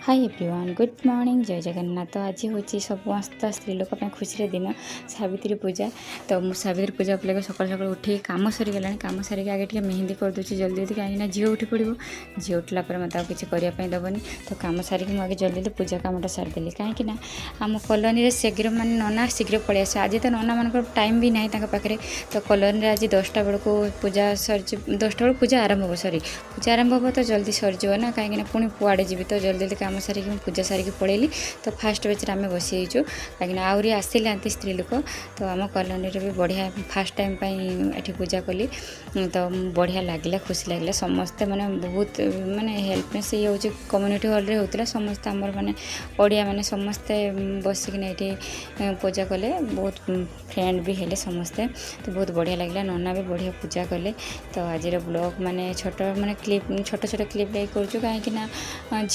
Hi everyone good morning जय जगन्नाथ। तो आज हूँ समस्त स्त्री लोक खुशी दिन सावित्री पूजा। तो मुझे सावित्री पूजा उपलक्षे सकाल सकाल उठी कम सरीगला कम सारिक आगे टे मेहंदी करदे जल्दी जल्दी कहीं झील उठी पड़ो झी उठला मत किसी करने देवनी। तो कम सारिक मुझे जल्दी जल्दी पूजा कमटा सारिदेली कहीं आम कॉलोनी शीघ्र माने नना शीघ्र पलि आस। आज तो नना मान टाइम भी ना पाखे। तो कॉलोनी आज 10टा बेलू पूजा सरी 10टा बेलू पूजा आरंभ हो सॉरी पूजा आरंभ हो तो जल्दी सरीज ना कहीं पुणी कुआड़े जी तो जल्दी जल्दी काम सारिक पूजा सारिक पलैली। तो फास्ट बेच आम बसीचु कहीं आहरी आसिले स्त्री लोक। तो आम कॉलोनी भी बढ़िया फास्ट टाइम ये पूजा कली। तो बढ़िया लगे खुशी लगे समस्ते माने बहुत माने हेल्पनेस ये हूँ कम्युनिटी हॉल रे होता समस्ते आमर माने ओडिया माने समस्ते बसिकिना ये पूजा कले बहुत फ्रेंड भी हेले समस्ते। तो बहुत बढ़िया लगे नना भी बढ़िया पूजा कले। तो आज ब्लॉग माने छोट माने क्लिप छोट छोट क्लिप करूँ कहीं